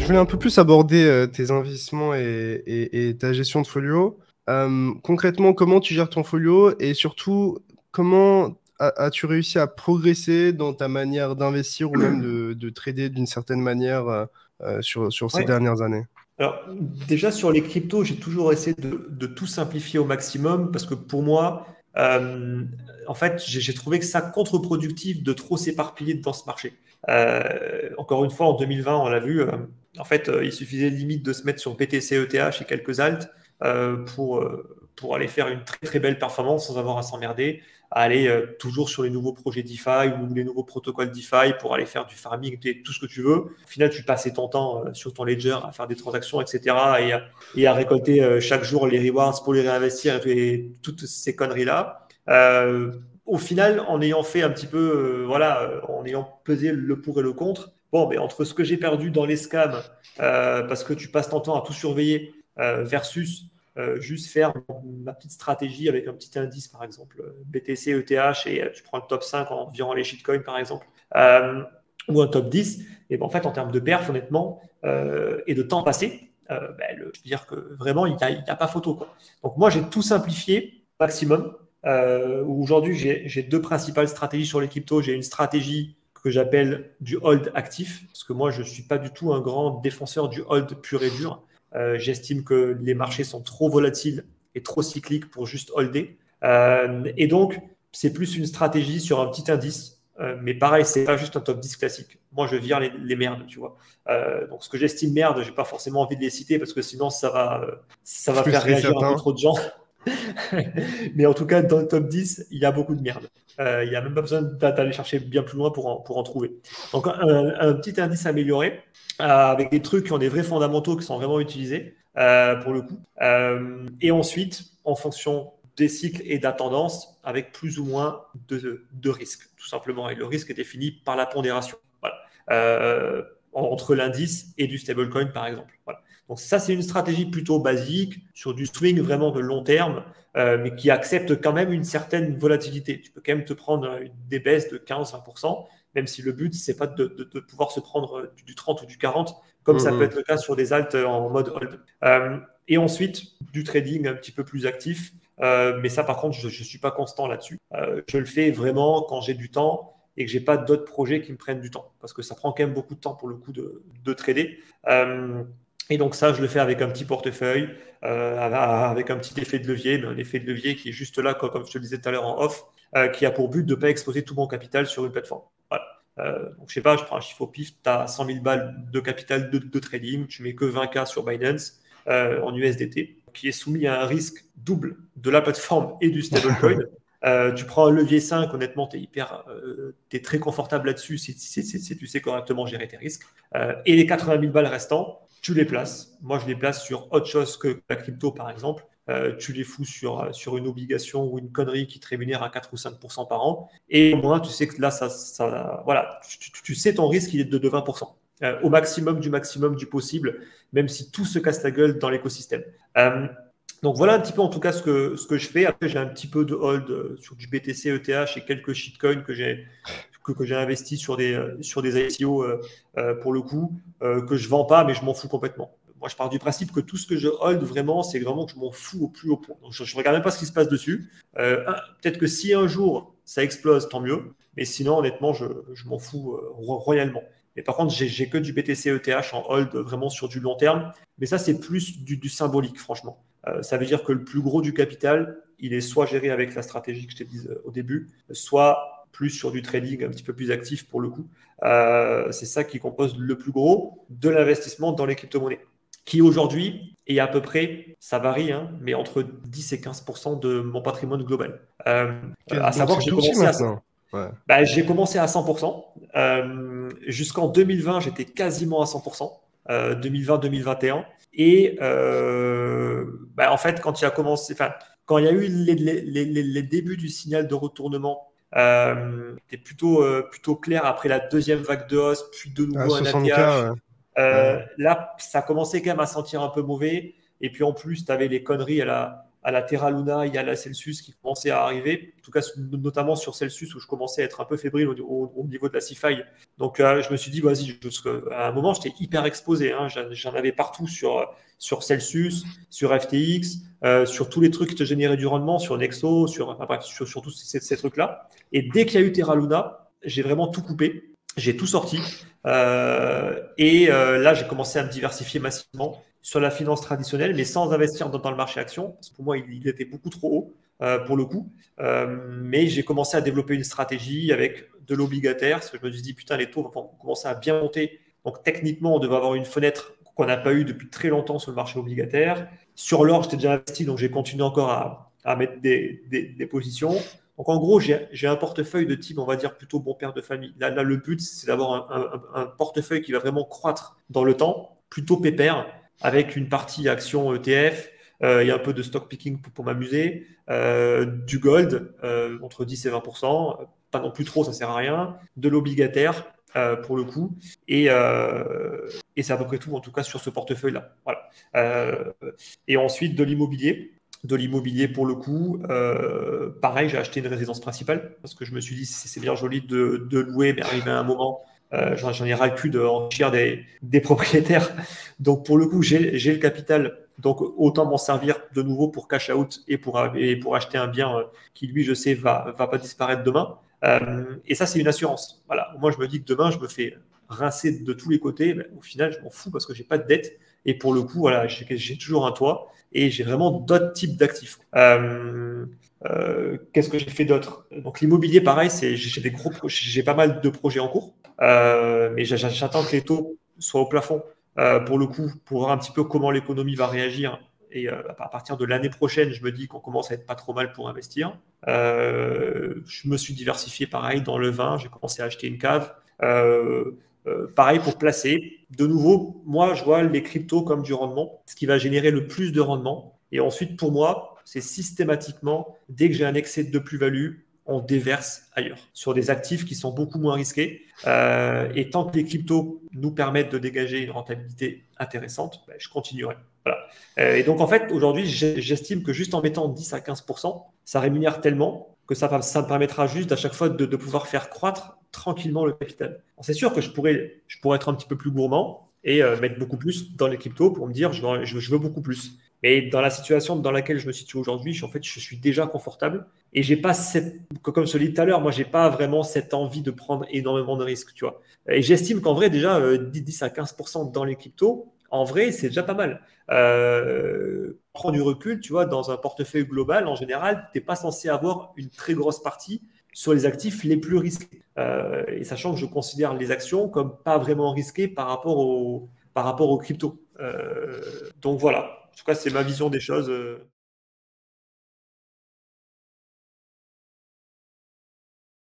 Je voulais un peu plus aborder tes investissements et ta gestion de folio. Concrètement, comment tu gères ton folio et surtout, comment as-tu réussi à progresser dans ta manière d'investir ou même de trader d'une certaine manière sur ces Ouais. dernières années? Alors, déjà sur les cryptos, j'ai toujours essayé de tout simplifier au maximum parce que pour moi, euh, en fait, j'ai trouvé que ça contre-productif de trop s'éparpiller dans ce marché. Encore une fois, en 2020, on l'a vu, en fait, il suffisait limite de se mettre sur BTC, ETH et quelques alts pour aller faire une très très belle performance sans avoir à s'emmerder, à aller toujours sur les nouveaux projets DeFi ou les nouveaux protocoles DeFi pour aller faire du farming, tout ce que tu veux. Au final, tu passais ton temps sur ton ledger à faire des transactions, etc. et à récolter chaque jour les rewards pour les réinvestir et toutes ces conneries-là. Au final, en ayant fait un petit peu, en ayant pesé le pour et le contre, bon, mais entre ce que j'ai perdu dans les scams, parce que tu passes ton temps à tout surveiller, versus juste faire ma petite stratégie avec un petit indice, par exemple, BTC, ETH, et tu prends le top 5 en virant les shitcoins, par exemple, ou un top 10, et ben, en fait, en termes de perf, honnêtement, et de temps passé, je veux dire que vraiment, il n'y a pas photo, quoi. Donc, moi, j'ai tout simplifié au maximum. Aujourd'hui, j'ai deux principales stratégies sur les cryptos. J'ai une stratégie que j'appelle du hold actif, parce que moi, je ne suis pas du tout un grand défenseur du hold pur et dur. J'estime que les marchés sont trop volatiles et trop cycliques pour juste holder. Et donc, c'est plus une stratégie sur un petit indice. Mais pareil, c'est pas juste un top 10 classique. Moi, je vire les merdes, tu vois. Donc, ce que j'estime merde, j'ai pas forcément envie de les citer parce que sinon, ça va faire Frustrer réagir un peu certains. trop de gens. Mais en tout cas, dans le top 10, il y a beaucoup de merde. Il n'y a même pas besoin d'aller chercher bien plus loin pour en trouver. Donc, un petit indice amélioré avec des trucs qui ont des vrais fondamentaux qui sont vraiment utilisés pour le coup. Et ensuite, en fonction des cycles et de la tendance, avec plus ou moins de risques, tout simplement. Et le risque est défini par la pondération. Voilà. Entre l'indice et du stablecoin, par exemple. Voilà. Donc ça, c'est une stratégie plutôt basique sur du swing vraiment de long terme, mais qui accepte quand même une certaine volatilité. Tu peux quand même te prendre des baisses de 15-20%, même si le but, c'est pas de pouvoir se prendre du 30 ou du 40, comme ça peut Mhm. être le cas sur des alts en mode hold. Et ensuite, du trading un petit peu plus actif. Mais ça, par contre, je ne suis pas constant là-dessus. Je le fais vraiment quand j'ai du temps et que j'ai pas d'autres projets qui me prennent du temps. Parce que ça prend quand même beaucoup de temps pour le coup de trader. Et donc ça, je le fais avec un petit portefeuille, avec un petit effet de levier, mais un effet de levier qui est juste là, comme je te le disais tout à l'heure en off, qui a pour but de ne pas exposer tout mon capital sur une plateforme. Voilà. Donc je sais pas, je prends un chiffre au pif, tu as 100 000 balles de capital de trading, tu mets que 20K sur Binance en USDT, qui est soumis à un risque double de la plateforme et du stablecoin. Tu prends un levier 5, honnêtement, tu es très confortable là-dessus si tu sais correctement gérer tes risques. Et les 80 000 balles restants, tu les places. Moi, je les place sur autre chose que la crypto, par exemple. Tu les fous sur une obligation ou une connerie qui te rémunère à 4 ou 5% par an. Et au moins, tu sais que là, voilà, tu sais ton risque, il est de 20%. Au maximum du possible, même si tout se casse la gueule dans l'écosystème. Donc voilà un petit peu en tout cas ce que je fais. Après, j'ai un petit peu de hold sur du BTC, ETH et quelques shitcoins que j'ai investi sur des ICO pour le coup, que je vends pas, mais je m'en fous complètement. Moi, je pars du principe que tout ce que je hold vraiment, c'est vraiment que je m'en fous au plus haut point. Donc, je ne regarde même pas ce qui se passe dessus. Peut-être que si un jour ça explose, tant mieux. Mais sinon, honnêtement, je m'en fous royalement. Mais par contre, j'ai que du BTC ETH en hold vraiment sur du long terme. Mais ça, c'est plus du symbolique, franchement. Ça veut dire que le plus gros du capital, il est soit géré avec la stratégie que je t'ai dit au début, soit plus sur du trading un petit peu plus actif pour le coup. C'est ça qui compose le plus gros de l'investissement dans les crypto-monnaies, qui aujourd'hui est à peu près, ça varie, hein, mais entre 10 et 15% de mon patrimoine global. À Donc savoir c'est que tout petit maintenant. Ouais. j'ai commencé à 100%. Jusqu'en 2020, j'étais quasiment à 100%. 2020-2021. Et en fait, quand il a commencé, enfin, quand il y a eu les débuts du signal de retournement, c'était plutôt clair après la deuxième vague de hausse, puis de À nouveau un 60K, ATH. ouais. Ouais. Là, ça commençait quand même à sentir un peu mauvais. Et puis en plus, tu avais les conneries à la Terra Luna, il y a la Celsius qui commençait à arriver, en tout cas notamment sur Celsius où je commençais à être un peu fébrile au niveau de la CeFi. Donc je me suis dit, vas-y, à un moment, j'étais hyper exposé. Hein. J'en avais partout sur Celsius, sur FTX, sur tous les trucs qui te généraient du rendement, sur Nexo, sur tous ces trucs-là. Et dès qu'il y a eu Terra Luna, j'ai vraiment tout coupé. J'ai tout sorti. Là, j'ai commencé à me diversifier massivement sur la finance traditionnelle, mais sans investir dans le marché action, parce que pour moi, il était beaucoup trop haut pour le coup. Mais j'ai commencé à développer une stratégie avec de l'obligataire, parce que je me suis dit, putain, les taux vont commencer à bien monter. Donc techniquement, on devait avoir une fenêtre qu'on n'a pas eu depuis très longtemps sur le marché obligataire. Sur l'or, j'étais déjà investi, donc j'ai continué encore à mettre des positions. Donc en gros, j'ai un portefeuille de type, on va dire, plutôt bon père de famille. Là le but, c'est d'avoir un portefeuille qui va vraiment croître dans le temps, plutôt pépère, avec une partie action ETF, il y a un peu de stock picking pour m'amuser, du gold, entre 10 et 20%, pas non plus trop, ça sert à rien, de l'obligataire, pour le coup, et c'est à peu près tout, en tout cas, sur ce portefeuille-là. Voilà. Et ensuite, de l'immobilier. De l'immobilier pour le coup. Pareil, j'ai acheté une résidence principale parce que je me suis dit c'est bien joli de louer, mais arrivé à un moment, j'en ai ras le cul d'enrichir des propriétaires. Donc pour le coup, j'ai le capital. Donc autant m'en servir de nouveau pour cash out et pour acheter un bien qui, lui, je sais, va pas disparaître demain. Et ça, c'est une assurance. Voilà. Moi, je me dis que demain, je me fais rincer de tous les côtés. Mais au final, je m'en fous parce que j'ai pas de dette. Et pour le coup, voilà, j'ai toujours un toit et j'ai vraiment d'autres types d'actifs. Qu'est-ce que j'ai fait d'autre? Donc l'immobilier, pareil, j'ai pas mal de projets en cours, mais j'attends que les taux soient au plafond pour le coup, pour voir un petit peu comment l'économie va réagir. Et à partir de l'année prochaine, je me dis qu'on commence à être pas trop mal pour investir. Je me suis diversifié pareil dans le vin, j'ai commencé à acheter une cave. Pareil pour placer. De nouveau, moi, je vois les cryptos comme du rendement, ce qui va générer le plus de rendement. Et ensuite, pour moi, c'est systématiquement, dès que j'ai un excès de plus-value, on déverse ailleurs, sur des actifs qui sont beaucoup moins risqués. Et tant que les cryptos nous permettent de dégager une rentabilité intéressante, je continuerai. Voilà. Et donc, en fait, aujourd'hui, j'estime que juste en mettant 10 à 15%, ça rémunère tellement que ça me permettra juste à chaque fois de pouvoir faire croître tranquillement le capital. C'est sûr que je pourrais être un petit peu plus gourmand et mettre beaucoup plus dans les cryptos pour me dire je veux beaucoup plus. Mais dans la situation dans laquelle je me situe aujourd'hui, je suis déjà confortable et j'ai pas comme je l'ai dit tout à l'heure, moi j'ai pas vraiment cette envie de prendre énormément de risques, tu vois. Et j'estime qu'en vrai déjà 10 à 15% dans les cryptos, en vrai c'est déjà pas mal. Prends du recul, tu vois, dans un portefeuille global, en général, tu n'es pas censé avoir une très grosse partie sur les actifs les plus risqués. Et sachant que je considère les actions comme pas vraiment risquées par rapport aux cryptos. Donc voilà, en tout cas, c'est ma vision des choses.